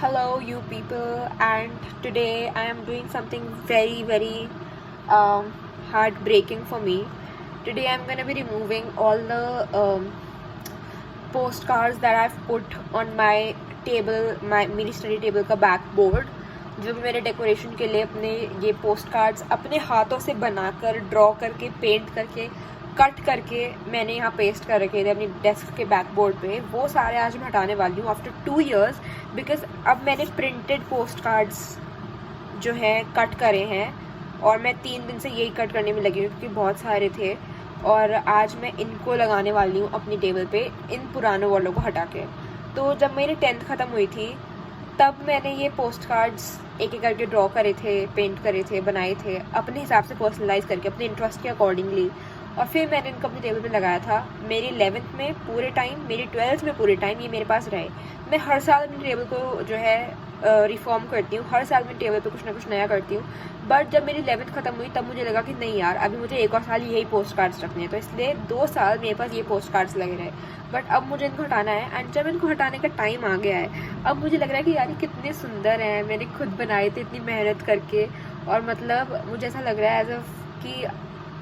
Hello, you people, and today I am doing something very heartbreaking for me. Today I'm gonna be removing all the postcards that I've put on my table, my mini study table का backboard, जो भी मेरे decoration के लिए अपने ये post cards अपने हाथों से बनाकर ड्रॉ करके पेंट करके कट करके मैंने यहाँ पेस्ट कर रखे थे अपनी डेस्क के बैकबोर्ड पे, वो सारे आज मैं हटाने वाली हूँ आफ्टर 2 years, बिकॉज अब मैंने प्रिंटेड पोस्ट कार्ड्स जो है कट करे हैं और मैं 3 दिन से यही कट करने में लगी हूँ क्योंकि बहुत सारे थे और आज मैं इनको लगाने वाली हूँ अपनी टेबल पे इन पुराने वालों को हटा के। तो जब मेरी 10th ख़त्म हुई थी तब मैंने ये पोस्ट कार्ड्स एक एक करके ड्रॉ करे थे, पेंट करे थे, बनाए थे अपने हिसाब से पर्सनलाइज करके अपने इंटरेस्ट के अकॉर्डिंगली, और फिर मैंने इनको अपनी टेबल पे लगाया था। मेरी 11th में पूरे टाइम, मेरी 12th में पूरे टाइम ये मेरे पास रहे। मैं हर साल अपनी टेबल को जो है रिफॉर्म करती हूँ, हर साल मैं टेबल पे कुछ ना कुछ नया करती हूँ। बट जब मेरी 11th ख़त्म हुई तब मुझे लगा कि नहीं यार, अभी मुझे एक और साल यही पोस्ट कार्ड्स रखने हैं, तो इसलिए 2 साल मेरे पास ये पोस्ट कार्ड्स लगे रहे। बट अब मुझे इनको हटाना है एंड जब इनको हटाने का टाइम आ गया है अब मुझे लग रहा है कि यार ये कितने सुंदर हैं, मैंने खुद बनाए थे इतनी मेहनत करके, और मतलब मुझे ऐसा लग रहा है एज कि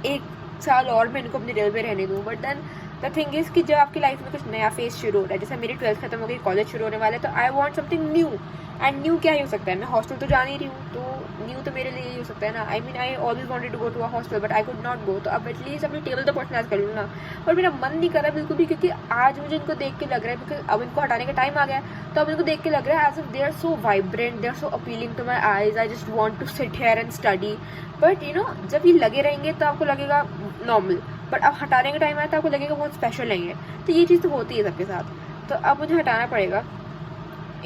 1 साल और मैं इनको अपनी टेबल पे रहने दूँ। But then the thing is कि जब आपकी लाइफ में कुछ नया फेज शुरू हो रहा है, जैसे मेरी 12th खत्म हो गई, कॉलेज शुरू होने वाला है, तो I want something new. And new क्या ही हो सकता है, मैं हॉस्टल तो जा नहीं रही हूँ, तो न्यू तो मेरे लिए ही हो सकता है ना। I mean I always wanted to go to a hostel but I could not go, तो अब एटलीस्ट अपनी टेबल तो पर्सनलाइज कर लूँ ना। और मेरा मन नहीं कर रहा बिल्कुल भी, क्योंकि आज मुझे इनको देख के लग रहा है, बिकॉज अब इनको हटाने का टाइम आ गया है, तो अब इनको देख के लग रहा है as if they are so vibrant, they are so appealing to my eyes, I just want to sit here and study. But you know, जब ये लगे रहेंगे तो आपको लगेगा नॉर्मल, बट अब हटाने का टाइम आया तो आपको लगेगा बहुत स्पेशल नहीं है। तो ये चीज़ तो होती है सबके साथ, तो अब मुझे हटाना पड़ेगा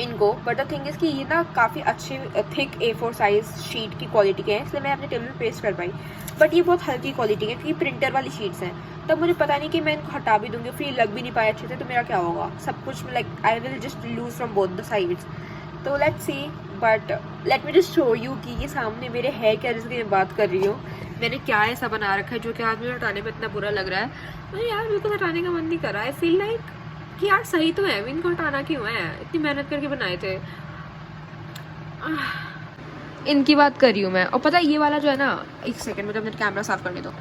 इनको। बट द थिंग इज़ कि ये ना काफ़ी अच्छे थिक A4 साइज शीट की क्वालिटी के हैं, इसलिए मैं अपने टेबल पे पेस्ट कर पाई। बट ये बहुत हल्की क्वालिटी है क्योंकि प्रिंटर वाली शीट्स हैं, तब मुझे पता नहीं कि मैं इनको हटा भी दूंगी फिर लग भी नहीं पाए अच्छे से, तो मेरा क्या होगा, सब कुछ like I will just lose from both the sides. तो let's see, but let me just show you कि ये सामने मेरे है क्या जिसकी मैं बात कर रही हूँ। मैंने क्या ऐसा बना रखा है जो कि आज मुझे हटाने में इतना बुरा लग रहा है, मुझे यार बिल्कुल हटाने का मन नहीं कर रहा। आई फील लाइक कि यार सही तो है, इनको हटाना क्यों है, इतनी मेहनत करके बनाए थे। इनकी बात कर रही हूँ मैं। और पता है ये वाला जो है ना, एक सेकंड मुझे अपना कैमरा साफ करने दो।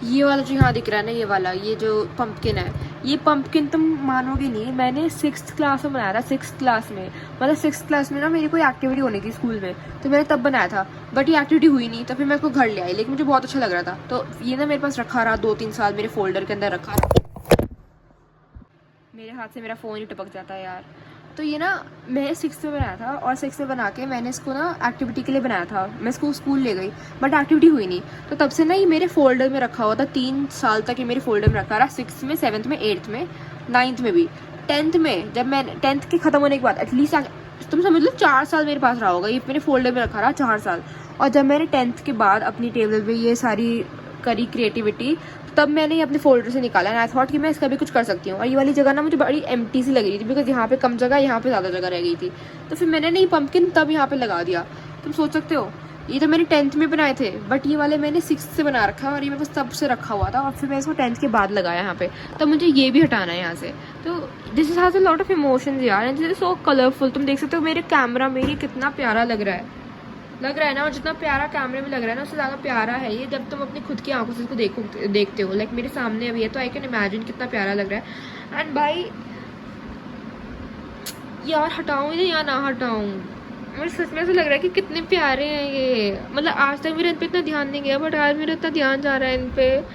ये वाला जो यहाँ दिख रहा है ना, ये वाला, ये जो पंपकिन है, ये पंपकिन तुम मानोगे नहीं, मैंने 6th क्लास में बनाया था। 6th क्लास में, मतलब 6th क्लास में ना मेरी कोई एक्टिविटी होनी थी स्कूल में, तो मैंने तब बनाया था। बट ये एक्टिविटी हुई नहीं, तो फिर मैं इसको घर ले आई, लेकिन मुझे बहुत अच्छा लग रहा था, तो ये ना मेरे पास रखा रहा 2-3 साल, मेरे फोल्डर के अंदर रखा रहा। मेरे हाथ से मेरा फ़ोन ही टपक जाता है यार। तो ये ना मैं 6th में बनाया था, और 6th में बना के मैंने इसको ना एक्टिविटी के लिए बनाया था, मैं इसको स्कूल ले गई, बट एक्टिविटी हुई नहीं, तो तब से ना ये मेरे फोल्डर में रखा हुआ था। 3 साल तक ये मेरे फोल्डर में रखा रहा, 6th में, 7th में, 8th में, 9th में भी। 10th में, जब मैं 10th के ख़त्म होने के बाद एटलीस्ट तुम समझ लो 4 साल मेरे पास रहा होगा, ये मेरे फोल्डर में रखा रहा 4 साल। और जब मैंने 10th के बाद अपनी टेबल पर ये सारी करी क्रिएटिविटी, तब मैंने ये अपने फोल्डर से निकाला, एंड आई थॉट कि मैं इसका भी कुछ कर सकती हूँ। और ये वाली जगह ना मुझे बड़ी एम्प्टी सी लग रही थी, बिकॉज यहाँ पे कम जगह, यहाँ पे ज़्यादा जगह रह गई थी, तो फिर मैंने नहीं पंपकिन तब यहाँ पे लगा दिया। तुम सोच सकते हो, ये तो मैंने 10th में बनाए थे, बट ये वाले मैंने 6th से बना रखा है, और ये मेरे पास तब से रखा हुआ था, और फिर मैं इसको 10th के बाद लगाया यहाँ पे, तो मुझे ये भी हटाना है यहाँ से। तो this is has a lot of emotions यार, and this is so colourful. तुम देख सकते हो मेरे कैमरा में ये कितना प्यारा लग रहा है ना, और जितना प्यारा कैमरे में लग रहा है ना, उससे ज़्यादा प्यारा है ये जब तुम अपनी खुद की आंखों से इसको देखते हो। लाइक मेरे सामने अभी है, तो आई कैन इमेजिन कितना प्यारा लग रहा है। एंड भाई यार, हटाऊँ या ना हटाऊँ, मुझे सच में ऐसा लग रहा है कि कितने प्यारे हैं ये। मतलब आज तक मेरा इन पर इतना ध्यान नहीं गया, बट आज मेरा इतना ध्यान जा रहा है इन पर।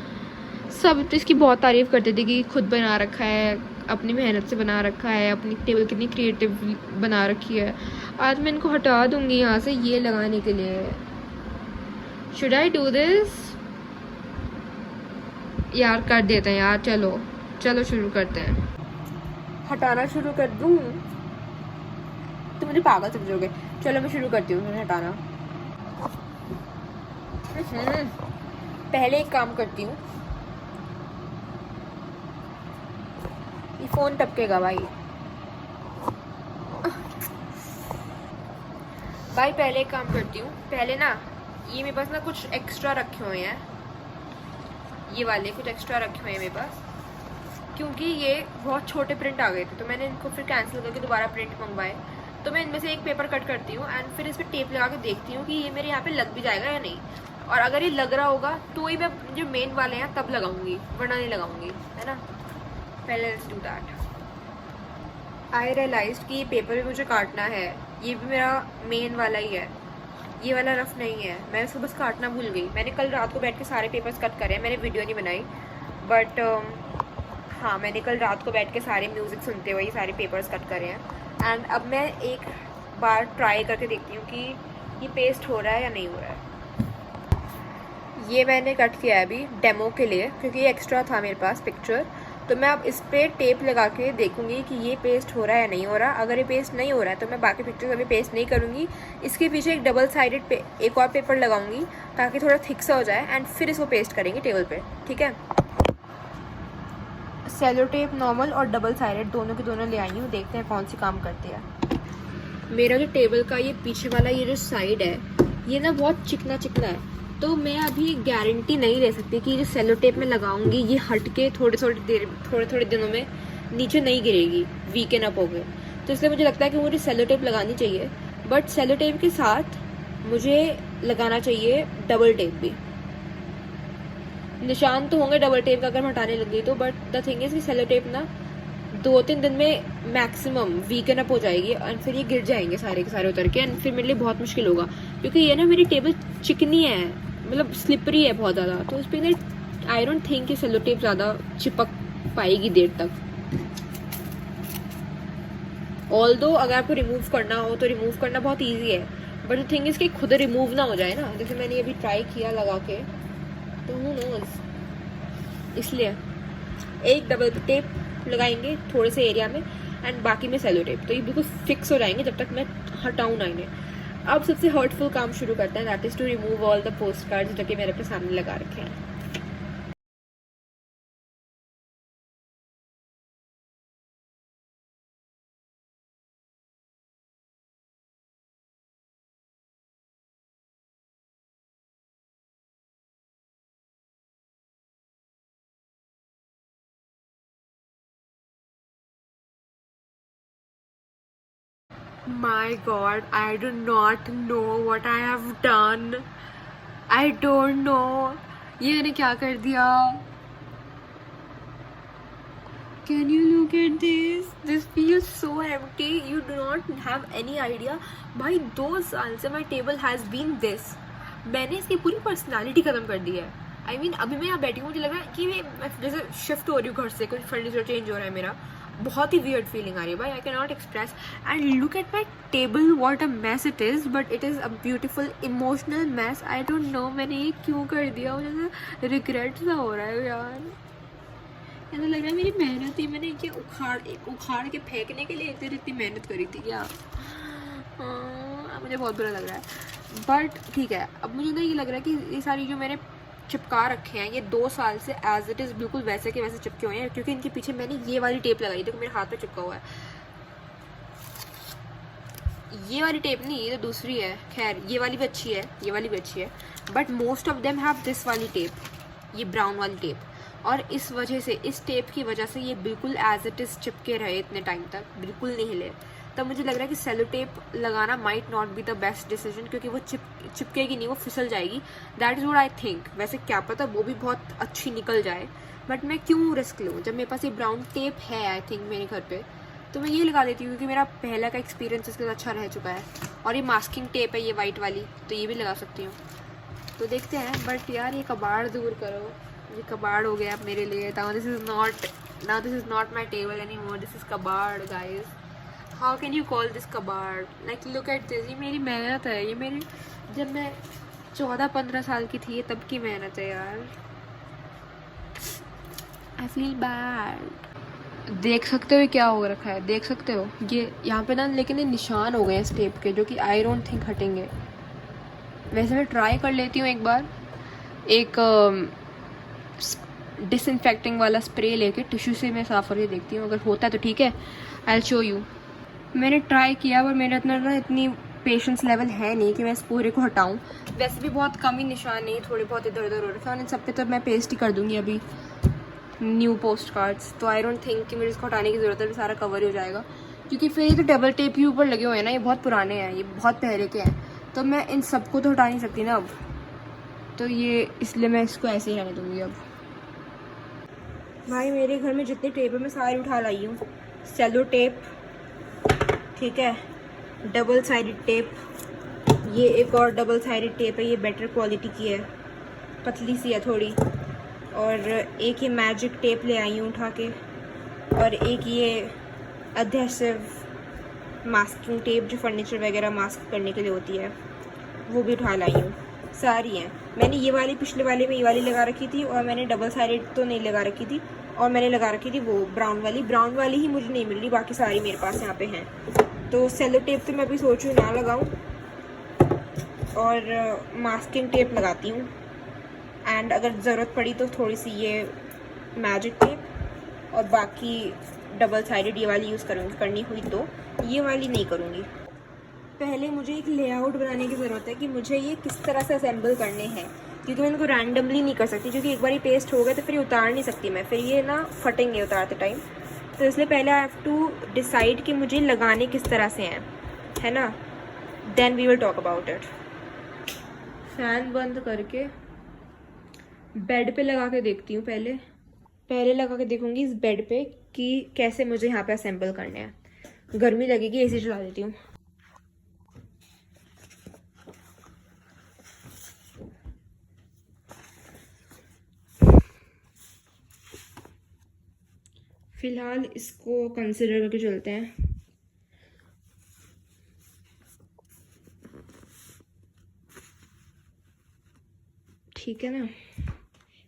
सब तो इसकी बहुत तारीफ़ करते थे कि खुद बना रखा है, अपनी मेहनत से बना रखा है, अपनी टेबल कितनी क्रिएटिव बना रखी है। आज मैं इनको हटा दूंगी यहाँ से ये लगाने के लिए। Should I do this? यार कर देते हैं यार, चलो चलो शुरू करते हैं। हटाना शुरू कर दूँ तो मुझे पागल समझोगे। चलो मैं शुरू करती हूँ हटाना। पहले एक काम करती हूँ, ये फ़ोन टपकेगा भाई। पहले एक काम करती हूँ, पहले ना ये मेरे पास ना कुछ एक्स्ट्रा रखे हुए हैं, ये वाले कुछ एक्स्ट्रा रखे हुए हैं मेरे पास, क्योंकि ये बहुत छोटे प्रिंट आ गए थे, तो मैंने इनको फिर कैंसिल करके दोबारा प्रिंट मंगवाए। तो मैं इनमें से एक पेपर कट करती हूँ एंड फिर इस पर टेप लगा के देखती हूँ कि ये मेरे यहाँ पे लग भी जाएगा या नहीं, और अगर ये लग रहा होगा तो ही मैं जो मेन वाले हैं तब लगाऊंगी, वरना नहीं लगाऊंगी, है ना। पहले let's do that. I realise कि ये पेपर भी मुझे काटना है, ये भी मेरा मेन वाला ही है, ये वाला रफ नहीं है, मैं इसको बस काटना भूल गई। मैंने कल रात को बैठ के सारे पेपर्स कट करे हैं, मैंने वीडियो नहीं बनाई, बट हाँ मैंने कल रात को बैठ के सारे म्यूज़िक सुनते हुए सारे पेपर्स कट करे हैं। एंड अब मैं एक बार ट्राई करके देखती हूँ कि ये पेस्ट हो रहा है या नहीं हो रहा है। ये मैंने कट किया है अभी डेमो के लिए, क्योंकि ये एक्स्ट्रा था मेरे पास पिक्चर, तो मैं अब इस पर टेप लगा के देखूंगी कि ये पेस्ट हो रहा है या नहीं हो रहा। अगर ये पेस्ट नहीं हो रहा है तो मैं बाकी पिक्चर्स अभी पेस्ट नहीं करूँगी, इसके पीछे एक डबल साइडेड एक और पेपर लगाऊंगी ताकि थोड़ा थिक सा हो जाए, एंड फिर इसको पेस्ट करेंगे टेबल पे, ठीक है। सेलो टेप नॉर्मल और डबल साइडेड दोनों के दोनों ले आई हूँ, देखते हैं कौन सी काम करती है। मेरा जो टेबल का ये पीछे वाला ये जो साइड है ये ना बहुत चिकना चिकना है, तो मैं अभी गारंटी नहीं ले सकती कि जो सेलो टेप में लगाऊंगी ये हट के थोड़े थोड़े दिनों में नीचे नहीं गिरेगी, वीकन अप हो गए। तो इसलिए मुझे लगता है कि मुझे सेलो टेप लगानी चाहिए, बट सेलो टेप के साथ मुझे लगाना चाहिए डबल टेप भी। निशान तो होंगे डबल टेप का अगर मैं हटाने लग गई तो, बट द थिंग इज कि सेलो टेप ना 2-3 दिन में मैक्सिमम वीकन अप हो जाएगी एंड फिर ये गिर जाएंगे सारे के सारे उतर के, एंड फिर मेरे लिए बहुत मुश्किल होगा, क्योंकि ये ना मेरी टेबल चिकनी है, मतलब स्लिपरी है बहुत ज़्यादा, तो उस पर आई डोंट थिंक कि सेलो टेप ज़्यादा चिपक पाएगी देर तक। ऑल्दो अगर आपको रिमूव करना हो तो रिमूव करना बहुत ईजी है, बट द थिंग इज कि खुद रिमूव ना हो जाए ना, जैसे मैंने अभी ट्राई किया लगा के, तो हूँ नोज। इसलिए एक डबल टेप लगाएंगे थोड़े से एरिया में एंड बाकी में सेलो टेप, तो ये बिल्कुल फिक्स हो जाएंगे जब तक मैं हटाऊँ ना इन्हें। अब सबसे हर्टफुल काम शुरू करते हैं, that is to remove all the postcards जो कि मेरे अपने सामने लगा रखे हैं। My God, I do not know what I have done. I don't know. ये मैंने क्या कर दिया? Can you look at this? This feels so empty. You do not have any idea. भाई 2 साल से my table has been this. मैंने इसकी पूरी पर्सनालिटी खत्म कर दी है। I mean, अभी मैं यहाँ बैठी हूँ, मुझे लग रहा है कि मैं जैसे शिफ्ट हो रही हूँ घर से, कुछ फर्नीचर चेंज हो रहा है मेरा, बहुत ही वियर्ड फीलिंग आ रही है भाई। I can not express. And look at my table, what a mess it is, but it is a beautiful emotional mess. I don't know मैंने ये क्यों कर दिया, मुझे रिग्रेट सा हो रहा है यार। ऐसा लग रहा है मेरी मेहनत ही, मैंने ये उखाड़ के फेंकने के लिए इतनी मेहनत करी थी क्या? मुझे बहुत बुरा लग रहा है, बट ठीक है। अब मुझे ना ये लग रहा है कि ये सारी जो मैंने चिपका रखे हैं ये 2 साल से एज इट इज़ बिल्कुल वैसे के वैसे चिपके हुए हैं, क्योंकि इनके पीछे मैंने ये वाली टेप लगाई, देखो मेरे हाथ पे चिपका हुआ है। ये वाली टेप नहीं, ये तो दूसरी है, खैर ये वाली भी अच्छी है, ये वाली भी अच्छी है, but most of them have this वाली टेप, ये ब्राउन वाली टेप, और इस वजह से, इस टेप की वजह से ये बिल्कुल एज इट इज़ चिपके रहे इतने टाइम तक, बिल्कुल नहीं हिले। तब मुझे लग रहा है कि सेलो टेप लगाना might not be the best decision, क्योंकि वो चिपकेगी नहीं, वो फिसल जाएगी। That is what I think. वैसे क्या पता वो भी बहुत अच्छी निकल जाए, बट मैं क्यों रिस्क लूँ जब मेरे पास ये ब्राउन टेप है आई थिंक मेरे घर पे, तो मैं ये लगा लेती हूँ, क्योंकि मेरा पहला का एक्सपीरियंस इसके साथ अच्छा रह चुका है। और ये मास्किंग टेप है ये वाइट वाली, तो ये भी लगा सकती हूँ, तो देखते हैं। बट यार ये कबाड़ दूर करो, ये कबाड़ हो गया अब मेरे लिए। Now this is not my table any more, this is कबाड़ guys. How can you call this कबाड़? लाइक लुक एट दिस, ये मेरी मेहनत है, ये मेरी जब मैं 14-15 साल की थी तब की मेहनत है यार। I feel bad. देख सकते हो क्या हो रखा है, देख सकते हो ये यहाँ पे ना, लेकिन ये निशान हो गए हैं स्टेप के, जो कि आई डोंट थिंक हटेंगे। वैसे मैं ट्राई कर लेती हूँ एक बार, एक डिसइंफेक्टिंग वाला स्प्रे लेके टिश्यू से मैं साफ़ करके देखती हूँ, अगर होता है तो ठीक है, आई विल शो यू। मैंने ट्राई किया पर मेरा इतनी पेशेंस लेवल है नहीं कि मैं इस पूरे को हटाऊँ। वैसे भी बहुत कम ही निशान नहीं, थोड़े बहुत इधर उधर हो रखे हैं, इन सब पे तो मैं पेस्ट ही कर दूँगी अभी न्यू पोस्ट कार्ड्स, तो आई डोंट थिंक कि मुझे इसको हटाने की ज़रूरत है, सारा कवर ही हो जाएगा। क्योंकि फिर ये तो डबल टेप के ऊपर लगे हुए हैं ना, ये बहुत पुराने हैं, ये बहुत पहले के हैं, तो मैं इन सबको तो हटा नहीं सकती ना अब, तो ये इसलिए मैं इसको ऐसे ही रहने दूँगी अब। भाई मेरे घर में जितने टेप है मैं सारे उठा लाई हूँ। सेलो टेप, ठीक है, डबल साइडेड टेप, ये एक और डबल साइडेड टेप है, ये बेटर क्वालिटी की है, पतली सी है थोड़ी, और एक ये मैजिक टेप ले आई हूँ उठा के, और एक ये एडहेसिव मास्किंग टेप जो फर्नीचर वगैरह मास्क करने के लिए होती है, वो भी उठा लाई हूँ। सारी हैं। मैंने ये वाली पिछले वाले में ये वाली लगा रखी थी, और मैंने डबल साइडेड तो नहीं लगा रखी थी, और मैंने लगा रखी थी वो ब्राउन वाली ही मुझे नहीं मिल रही, बाकी सारी मेरे पास यहाँ पे हैं। तो सेलो टेप तो मैं अभी सोच रही हूँ ना लगाऊँ, और मास्किंग टेप लगाती हूँ, एंड अगर ज़रूरत पड़ी तो थोड़ी सी ये मैजिक टेप, और बाकी डबल साइडेड ये वाली यूज़ करूँगी, करनी हुई तो, ये वाली नहीं करूँगी। पहले मुझे एक लेआउट बनाने की ज़रूरत है कि मुझे ये किस तरह से असेंबल करने हैं, क्योंकि मैं इनको रैंडमली नहीं कर सकती, क्योंकि एक बार ये पेस्ट हो गए तो फिर ये उतार नहीं सकती मैं, फिर ये ना फटेंगे उतारते टाइम। तो इसलिए पहले आई हैव टू डिसाइड कि मुझे लगाने किस तरह से हैं, है ना, then we will talk about it. Fan बंद करके बेड पे लगा के देखती हूँ, पहले लगा के देखूँगी इस बेड पे कि कैसे मुझे यहाँ पे असेंबल करने हैं। गर्मी लगेगी, एसी चला देती हूँ। फिलहाल इसको कंसिडर करके चलते हैं। ठीक है ना,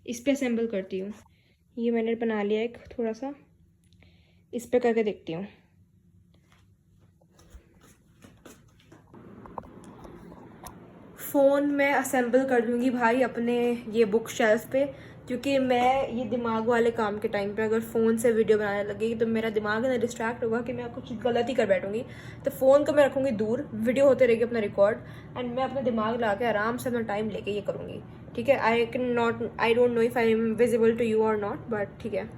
इस पे असेंबल करती हूँ। ये मैंने बना लिया एक थोड़ा सा, इस पे करके देखती हूँ। फ़ोन में असेंबल कर लूँगी भाई अपने ये बुक शेल्फ पे, क्योंकि मैं ये दिमाग वाले काम के टाइम पे अगर फ़ोन से वीडियो बनाने लगेगी तो मेरा दिमाग ना डिस्ट्रैक्ट होगा कि मैं कुछ गलत ही कर बैठूँगी। तो फ़ोन को मैं रखूँगी दूर, वीडियो होते रहेगी अपना रिकॉर्ड, एंड मैं अपना दिमाग ला के आराम से अपना टाइम लेके ये करूँगी। ठीक है, I don't know if I am visible to you और नॉट, बट ठीक है।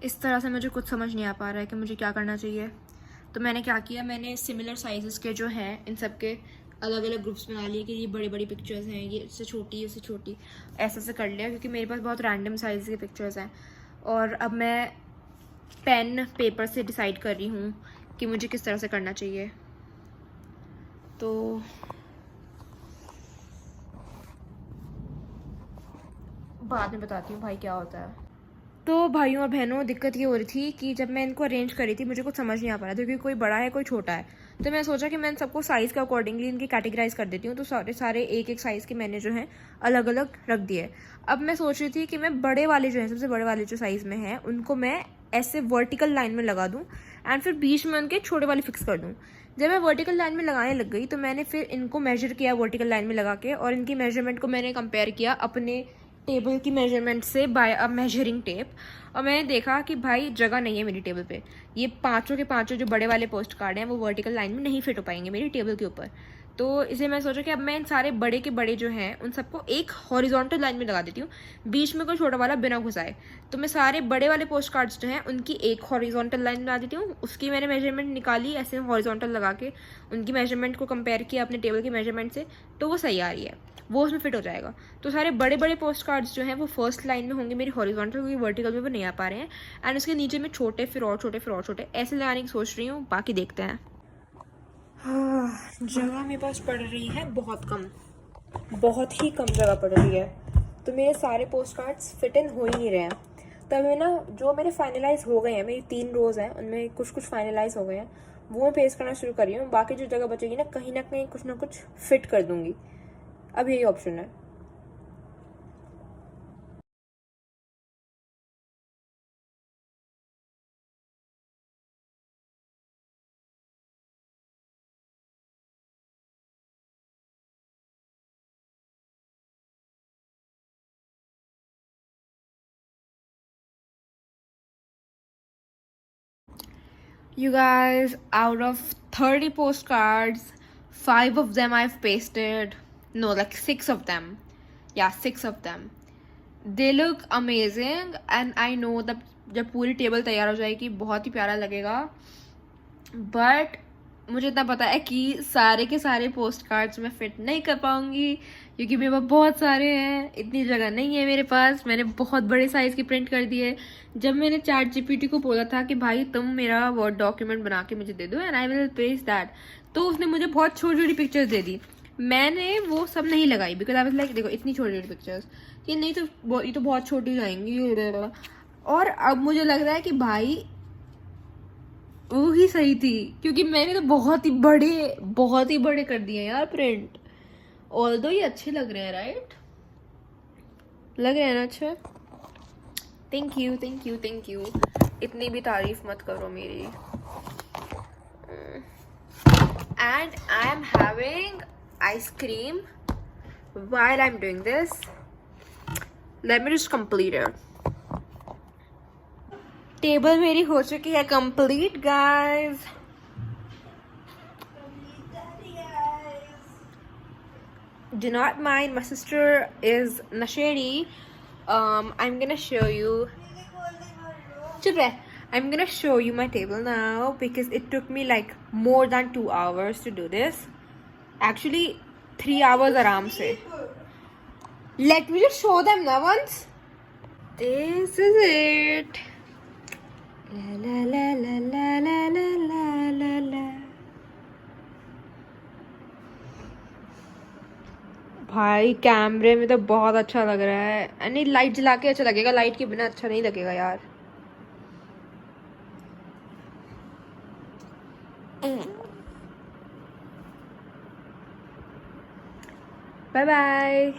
इस तरह से मुझे कुछ समझ नहीं आ पा रहा है कि मुझे क्या करना चाहिए। तो मैंने क्या किया, मैंने सिमिलर साइज़ के जो हैं इन सब के अलग अलग ग्रुप्स बना लिए कि ये बड़ी बड़ी पिक्चर्स हैं, ये इससे छोटी, इससे छोटी, ऐसे ऐसे कर लिया, क्योंकि मेरे पास बहुत रैंडम साइज़ के पिक्चर्स हैं। और अब मैं पेन पेपर से डिसाइड कर रही हूँ कि मुझे किस तरह से करना चाहिए। तो बाद में बताती हूँ भाई क्या होता है। तो भाइयों और बहनों, दिक्कत ये हो रही थी कि जब मैं इनको अरेंज करी थी मुझे कुछ समझ नहीं आ पा रहा था, क्योंकि कोई बड़ा है कोई छोटा है। तो मैं सोचा कि मैं इन सबको साइज़ के अकॉर्डिंगली इनकी कैटेगराइज कर देती हूँ। तो सारे एक एक साइज़ के मैंने जो है अलग अलग रख दिए। अब मैं सोच रही थी कि मैं बड़े वाले जो हैं, सबसे बड़े वाले जो साइज़ में हैं, उनको मैं ऐसे वर्टिकल लाइन में लगा दूँ, एंड फिर बीच में उनके छोटे वाले फिक्स कर दूँ। जब मैं वर्टिकल लाइन में लगाने लग गई तो मैंने फिर इनको मेजर किया वर्टिकल लाइन में लगा के, और इनकी मेजरमेंट को मैंने कंपेयर किया अपने टेबल की मेजरमेंट से बाय अ मेजरिंग टेप। और मैंने देखा कि भाई जगह नहीं है मेरी टेबल पे, ये पांचों के पांचों जो बड़े वाले पोस्ट कार्ड हैं वो वर्टिकल लाइन में नहीं फिट हो पाएंगे मेरी टेबल के ऊपर। तो इसलिए मैं सोचा कि अब मैं इन सारे बड़े के बड़े जो हैं उन सबको एक हॉरिजॉन्टल लाइन में लगा देती हूँ, बीच में कोई छोटा वाला बिना घुसाए। तो मैं सारे बड़े वाले पोस्ट कार्ड्स जो हैं उनकी एक हॉरिजॉन्टल लाइन बना देती हूँ, उसकी मैंने मेजरमेंट निकाली ऐसे हॉरिजॉन्टल लगा के, उनकी मेजरमेंट को कंपेयर किया अपने टेबल की मेजरमेंट से, तो वो सही आ रही है, वो उसमें फिट हो जाएगा। तो सारे बड़े बड़े पोस्ट कार्ड्स जो हैं वो फर्स्ट लाइन में होंगे मेरी हॉरिजॉन्टल, क्योंकि वर्टिकल में वो नहीं आ पा रहे हैं, एंड उसके नीचे में छोटे फिर और छोटे फिर और छोटे ऐसे लगाने की सोच रही हूँ, बाकी देखते हैं। हाँ, जगह मेरे पास पड़ रही है बहुत कम, बहुत ही कम जगह पड़ रही है, तो मेरे सारे पोस्ट कार्ड्स फिट इन हो ही नहीं रहे हैं। तब मैं ना, जो मेरे फाइनलाइज हो गए हैं, मेरी 3 रोज़ हैं उनमें कुछ कुछ फाइनलाइज हो गए हैं, वो मैं पेस्ट करना शुरू कर रही हूँ। बाकी जो जगह बचेगी ना कहीं कुछ ना कुछ फिट कर दूँगी। अब यही ऑप्शन है। You guys, out of 30 postcards, 5 of them I've pasted. No, like 6 of them. Yeah, 6 of them. They look amazing and I know that जब पूरी टेबल तैयार हो जाएगी बहुत ही प्यारा लगेगा. बट मुझे इतना पता है कि सारे के सारे पोस्ट कार्ड्स मैं फिट नहीं कर पाऊंगी क्योंकि मेरे पास बहुत सारे हैं. इतनी जगह नहीं है मेरे पास. मैंने बहुत बड़े साइज की प्रिंट कर दिए. जब मैंने चैट जीपीटी को बोला था कि भाई तुम मेरा वर्ड डॉक्यूमेंट बना के मुझे दे दो and I will paste that, तो उसने मुझे बहुत छोटी छोटी पिक्चर्स दे दी. मैंने वो सब नहीं लगाई बिकॉज आई वाज लाइक देखो इतनी छोटी छोटी पिक्चर्स ये नहीं तो ये तो बहुत छोटी हो जाएंगी. और अब मुझे लग रहा है कि भाई वो ही सही थी क्योंकि मैंने तो बहुत ही बड़े कर दिए यार प्रिंट. ऑल्दो ये अच्छे लग रहे हैं, राइट? लग रहे हैं ना अच्छे. Thank you thank you thank you. इतनी भी तारीफ मत करो मेरी. And I am having ice cream while I'm doing this. Let me just complete it. Table मेरी हो चुकी है complete guys. Do not mind, my sister is nasheri. I'm gonna show you. Chup hai. I'm gonna show you my table now because it took me like more than 2 hours to do this. Actually 3 hours आराम से. Let me just show them now once. This is it. La la la la la la la la la la. भाई कैमरे में तो बहुत अच्छा लग रहा है. नहीं लाइट जला के अच्छा लगेगा, लाइट के बिना अच्छा नहीं लगेगा यार. Bye bye.